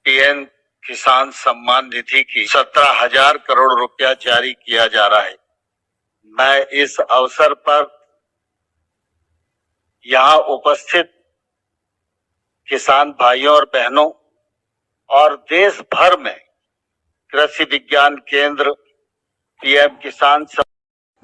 PM किसान सम्मान निधि की 17,000 करोड़ रुपया जारी किया जा रहा है। मैं इस अवसर पर यहाँ उपस्थित किसान भाइयों और बहनों और देश भर में कृषि विज्ञान केंद्र पीएम किसान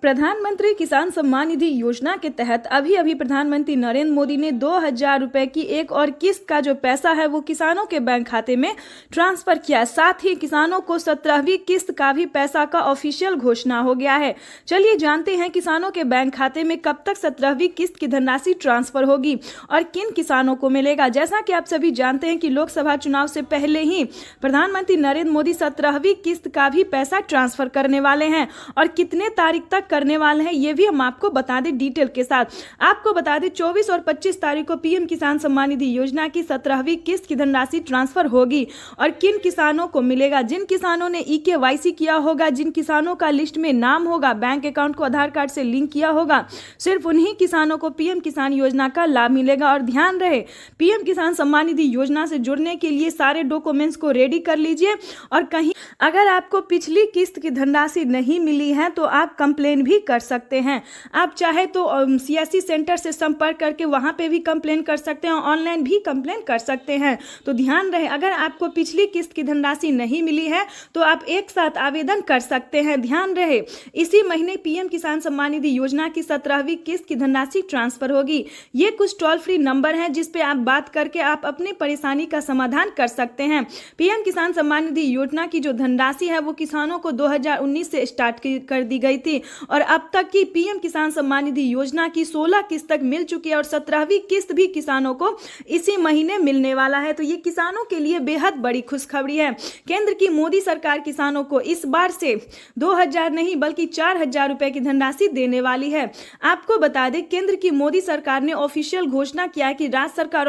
प्रधानमंत्री किसान सम्मान निधि योजना के तहत अभी प्रधानमंत्री नरेंद्र मोदी ने 2,000 रुपए की एक और किस्त का जो पैसा है वो किसानों के बैंक खाते में ट्रांसफर किया। साथ ही किसानों को 17वीं किस्त का भी पैसा का ऑफिशियल घोषणा हो गया है। चलिए जानते हैं किसानों के बैंक खाते में कब तक 17वीं किस्त की धनराशि ट्रांसफर होगी और किन किसानों को मिलेगा। जैसा कि आप सभी जानते हैं कि लोकसभा चुनाव से पहले ही प्रधानमंत्री नरेंद्र मोदी 17वीं किस्त का भी पैसा ट्रांसफर करने वाले हैं और कितने तारीख तक करने वाले हैं ये भी हम आपको बता दें डिटेल के साथ। आपको बता दें 24 और 25 तारीख को पीएम किसान सम्मान निधि योजना की 17वीं किस्त की धनराशि ट्रांसफर होगी और किन किसानों को मिलेगा। जिन किसानों ने ईकेवाईसी किया होगा, जिन किसानों का लिस्ट में नाम होगा, बैंक अकाउंट को आधार कार्ड से लिंक किया होगा, सिर्फ उन्हीं किसानों को पीएम किसान योजना का लाभ मिलेगा। और ध्यान रहे, पीएम किसान सम्मान निधि योजना से जुड़ने के लिए सारे डॉक्यूमेंट्स को रेडी कर लीजिए। और कहीं अगर आपको पिछली किस्त की धनराशि नहीं मिली है तो आप कंप्लेन भी कर सकते हैं। आप चाहे तो सीएससी सेंटर से संपर्क करके वहां पे भी कंप्लेन कर सकते हैं, ऑनलाइन भी कंप्लेन कर सकते हैं। तो ध्यान रहे, अगर आपको पिछली किस्त की धनराशि नहीं मिली है तो आप एक साथ आवेदन कर सकते हैं। ध्यान रहे, इसी महीने पीएम किसान सम्मान निधि योजना की 17वीं किस्त की धनराशि ट्रांसफर होगी। ये कुछ टोल फ्री नंबर हैं जिस पे आप बात करके आप अपनी परेशानी का समाधान कर सकते हैं। पीएम किसान सम्मान निधि योजना की जो धनराशि है वो किसानों को 2019 से स्टार्ट कर दी गई थी और अब तक की पीएम किसान सम्मान निधि योजना की 16 किस्त तक मिल चुकी है और 17वीं किस्त भी किसानों को इसी महीने मिलने वाला है। तो ये किसानों के लिए बेहद बड़ी खुशखबरी है। केंद्र की मोदी सरकार किसानों को इस बार से 2,000 नहीं बल्कि 4,000 रुपए की धनराशि देने वाली है। आपको बता दें, केंद्र की मोदी सरकार ने ऑफिशियल घोषणा किया है कि राज्य सरकार और